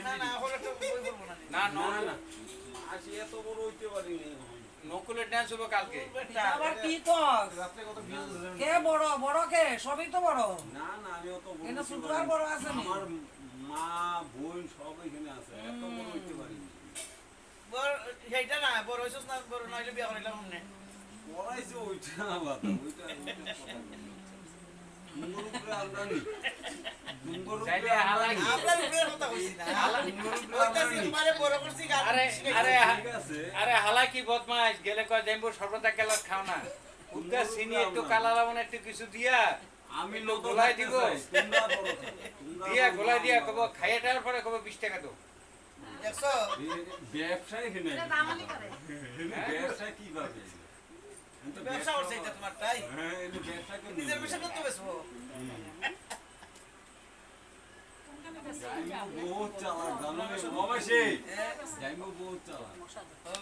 না না হলে তো বই বলবো না না না না আসি এত বড় হইতে পারিনি নকুলের ডান্স হবে কালকে আবার কি কস রাতে কত ভিউজ কে বড় বড় কে সবই তো বড় না না আমি অত বড় কিন্তু হইতে ছোট আর পারিনি। বড় আছে নি? আমার মা বোন সব এখানে আছে এত বড় হইতে পারিনি বড় সেইটা না বড় হইছস না বড় নইলে বিয়া করাইলাম না পড়াইছে ওইটা আলাদা ওইটা মুঙ্গর উপরে আমদানি মুঙ্গর উপরে চাইলে হালাই আপনার উপরে কথা কইছি না ওইটাছি তোমারে বড় করছি গাল আরে আরে ঠিক আছে আরে হালা কি বদমাইশ গেলে কয় যাইবো সর্বদা গেলাস খাও না উদ্গা চিনি একটু কালা লবণ একটু কিছু দিয়া আমি একটু নতুন গোলাই দিব তোমরা বড় খাও তোমরা দিয়া বড় গোলাই দিয়া খাও। কব খাইয়ে টার পরে কব 20 টাকা দাও দেখছো ব্যবসায় এখানে দামালি করে ব্যবসা কিভাবে ব্যবসা করছে এটা তোমার তাই হ্যাঁ এটা ব্যবসা কেন নিজের ব্যবসা করতে বেসবো জাইমু বহুত চালাক জানো রে বাবা সেই জাইমু বহুত চালাক ও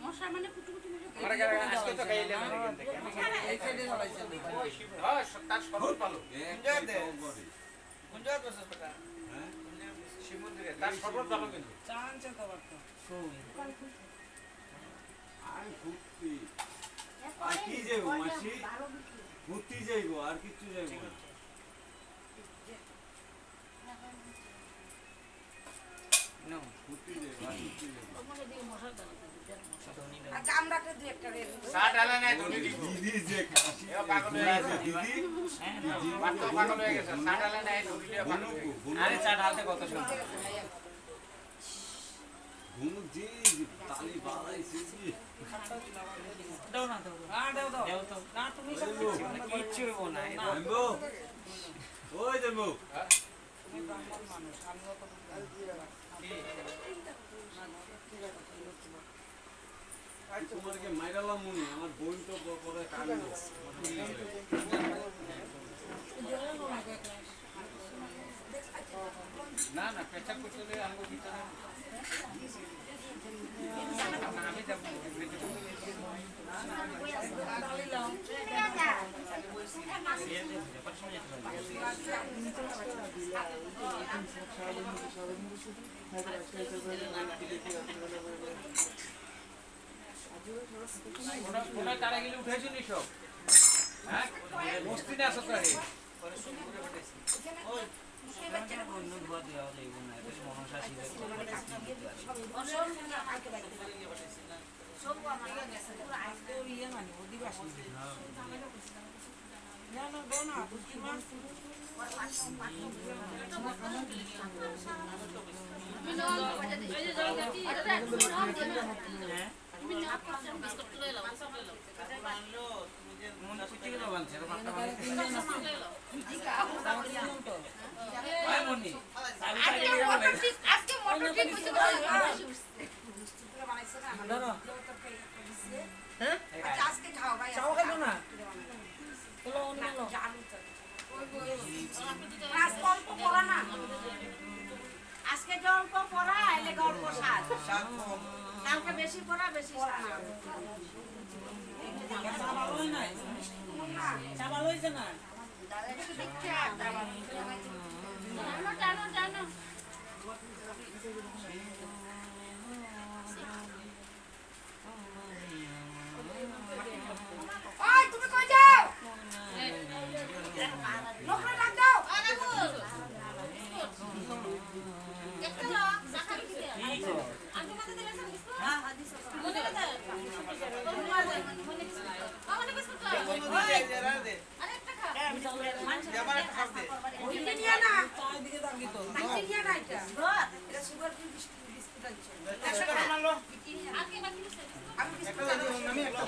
মশা মানে কুটুকুটি মেরে আমার কাছে আজকে তো খাইয়ে দিলাম এখান থেকে এই সাইডে জ্বালাইছে ওই শিব হ্যাঁ তার সরল পালো একটা দে। করে কোন জায়গা করছস বেটা হ্যাঁ শিব মন্দিরে তার সরল পালো কিন্তু চানছে তো বারতো আর ঘুরতি আর কি যাইবো মাসি ঘুরতি যাইবো আর কিছু যাইবো না নো ঘুরতি যাইবো আর কিছু যাইবো মশা দিয়ে মশা দাও আর কামড়াতে দুই একটা রে চা ডালা নাই ধরে দিব দিদি যে কাশি এ পাগল হয়ে গেছে দিদি মাত্র পাগল হয়ে গেছে চা ডালা নাই ধরে দিয়ে পাগল হয়ে গেছে। আরে চা ঢালতে কত সময় ঘুম যে তালি বাড়াইছে যে দাও না দাও হ্যাঁ দাও দাও দাও তো না তুমি সব কিচ্ছু হইব না জানবো ওই জানবো তুমি ব্রাহ্মণ মানুষ আমি অত তোমাকে মাইরালাম মনে আমার বোন তো করে কামি না না পেশাব করতে হলে আমগো ভিতরে আমি যাব কোনা তারা গেলে উঠাইছো নি সব হ্যাঁ মস্তি না আসত রে না না দাও না বুঝি মা তুমি না করছেন বিস্কুট তুলে লাও মানলো তুমি যে মন কুচি গেল বানছে পাঁচটা তো ভাই মনি আজকে মটর ঠিক হইছে ধরো হ্যাঁ আচ্ছা আজকে খাও ভাই চাও খাবো না চলো অন্য লো আজকে অল্প পড়া না আজকে যে অল্প পড়া এলে গল্প স্বাদ সাত কম কালকে বেশি পড়া বেশি স্বাদ চাবাল হই না চাবাল হইছে না জানো জানো ওই তুমি কই যাও লোকরা ডাক দাও একটা লো সাকা দিতে আগে মাঝে দিলে বিস্কুট হ্যাঁ মনে কথা মনে বিস্কুট দে আরেকটা খা আমার একটা খাও দে ওইটা নিয়ে না তার দিকে তাকি তো ওইটা নিয়ে না এটা এটা সুগার ফ্রি বিস্কুট আছে 100 টাকা মানলো আগে বাকি আছে আমি একটা বিস্কুট আমি একটা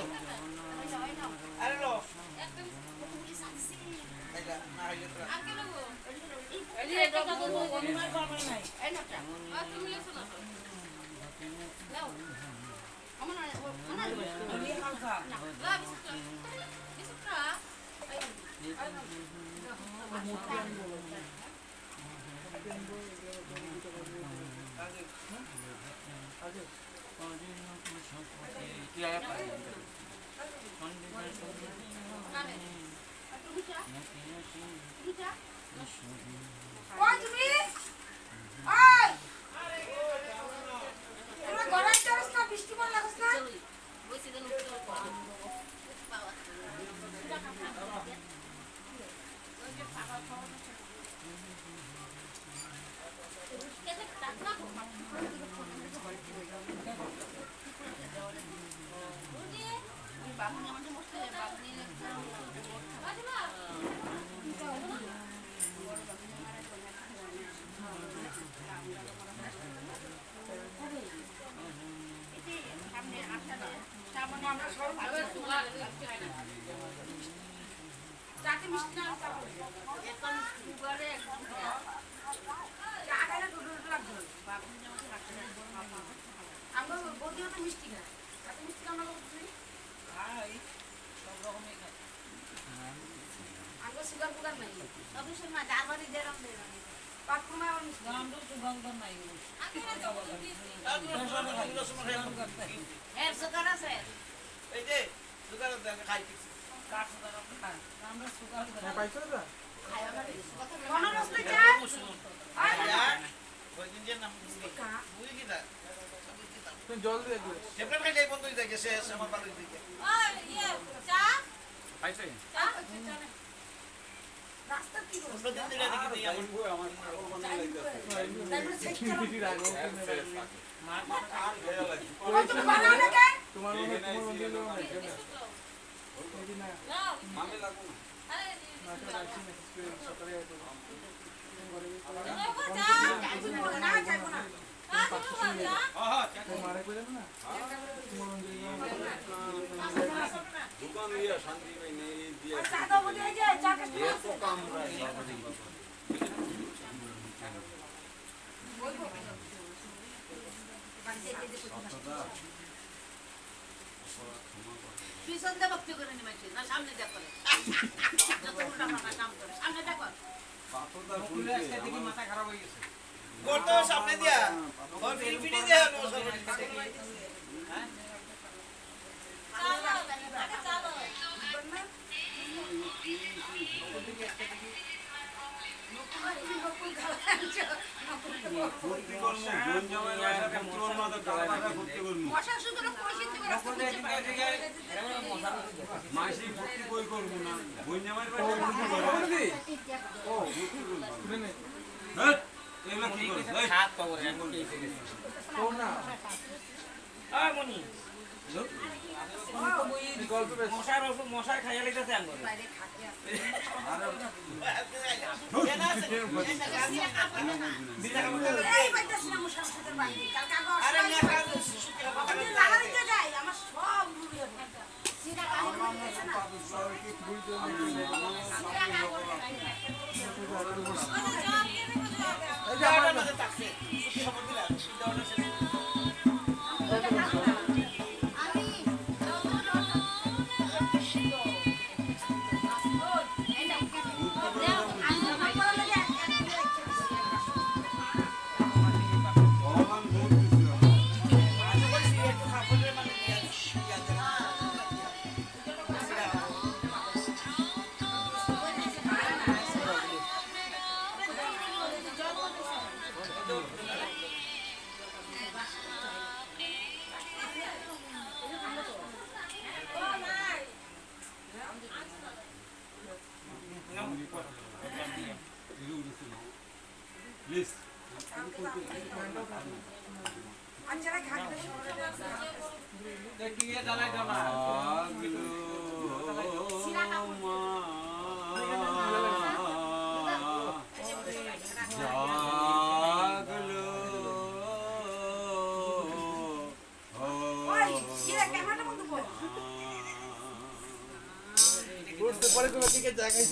আরে লো একটা কুকুরি সাথে এটা না হইলে তো আগে লাগো এই যে এটা তো অনুমান করবে নাই এই নাটা তুমি লেছো না লাও আমার না আমি খাওয়া লা বিস্কুট বিস্কুট খা ওই তুমি ওই আমরা সব ভালো চাকে মিষ্টি না চা খাবে। এখন সুগারে চা খাইলে দুটো লাগবে আমরা বৌদিও তো মিষ্টি খায় এত মিষ্টি আমরা করছি আমরা সুগার ফুগার নাই তবে সময় দাবারি দেরম দেরম পাটকুমা আমার মিষ্টি আমি না তো দিছি এর সুগার আছে এই যে সুগার খাই কিছু কোন রসলে চা ওই দিন যে নাম বুঝি কি দা জল দিয়ে দিও টেবলেট খাই যাই বন্ধ হয়ে যায় গেছে আমার ভালো দিকে ওই ইয়ে চা পাইছে চা রাস্তা কি করছ প্রতিদিন দিলে দেখি দিই আমার আমার বানাই লাগতেছে তারপরে চেক করো আর ভেয়া লাগছে তুমি বানালে কে তোমার মনে তোমার মনে হলো না না নাও আমি লাগবো না আরে সকালে চা না যাইবো না মারে কই যাবে না তোমার মনে দোকান দিয়া শান্তি পাই নেই দিয়া চা দাও দিয়ে যায় চা কে এত কাম রাই পিছন দিয়ে ভক্তি করে নিমাইছে না সামনে দেখ করে যত উল্টা পাল্টা কাম করে সামনে দেখ পাথরদার খুলে আজকে দেখি মাথা খারাপ হয়ে গেছে করতে সামনে দিয়া ওর ফিরি দিয়া চালো আগে চালো ফুর্তি করবো বোন জামাই বাসাতে পুরোর মতো টাকা ফুর্তি করবো মশা সুন্দর পয়সা দিবে রাস্তা মাসি ফুর্তি কই করবো না বোন জামাই বাসাতে ফুর্তি করবো ও শুনে নে হ্যাঁ এগুলো কি করছ এই হাত পাবো এখন কি হয়েছে তো না আয় মনি গল্প বেশ মশার খাইয়া লেগেছে আঙ্গুল বাইরে খাতে আছে এই বাইটা সিনা মশা সাথে বাইরে কালকে আরে আগে না আমি লাগা দিতে যাই আমার সব রুড়ি হবে সিনা কানে রুড়ি গেছে না এই যে আমার ভগবান ভোট দিছিল প্লিজ আঞ্জারা খাতে দেখি এ জ্বালাই দাও না আগলো মা জাগলো ওই সিরা ক্যামেরাটা বন্ধ কর পরে কোনো দিকে জায়গায়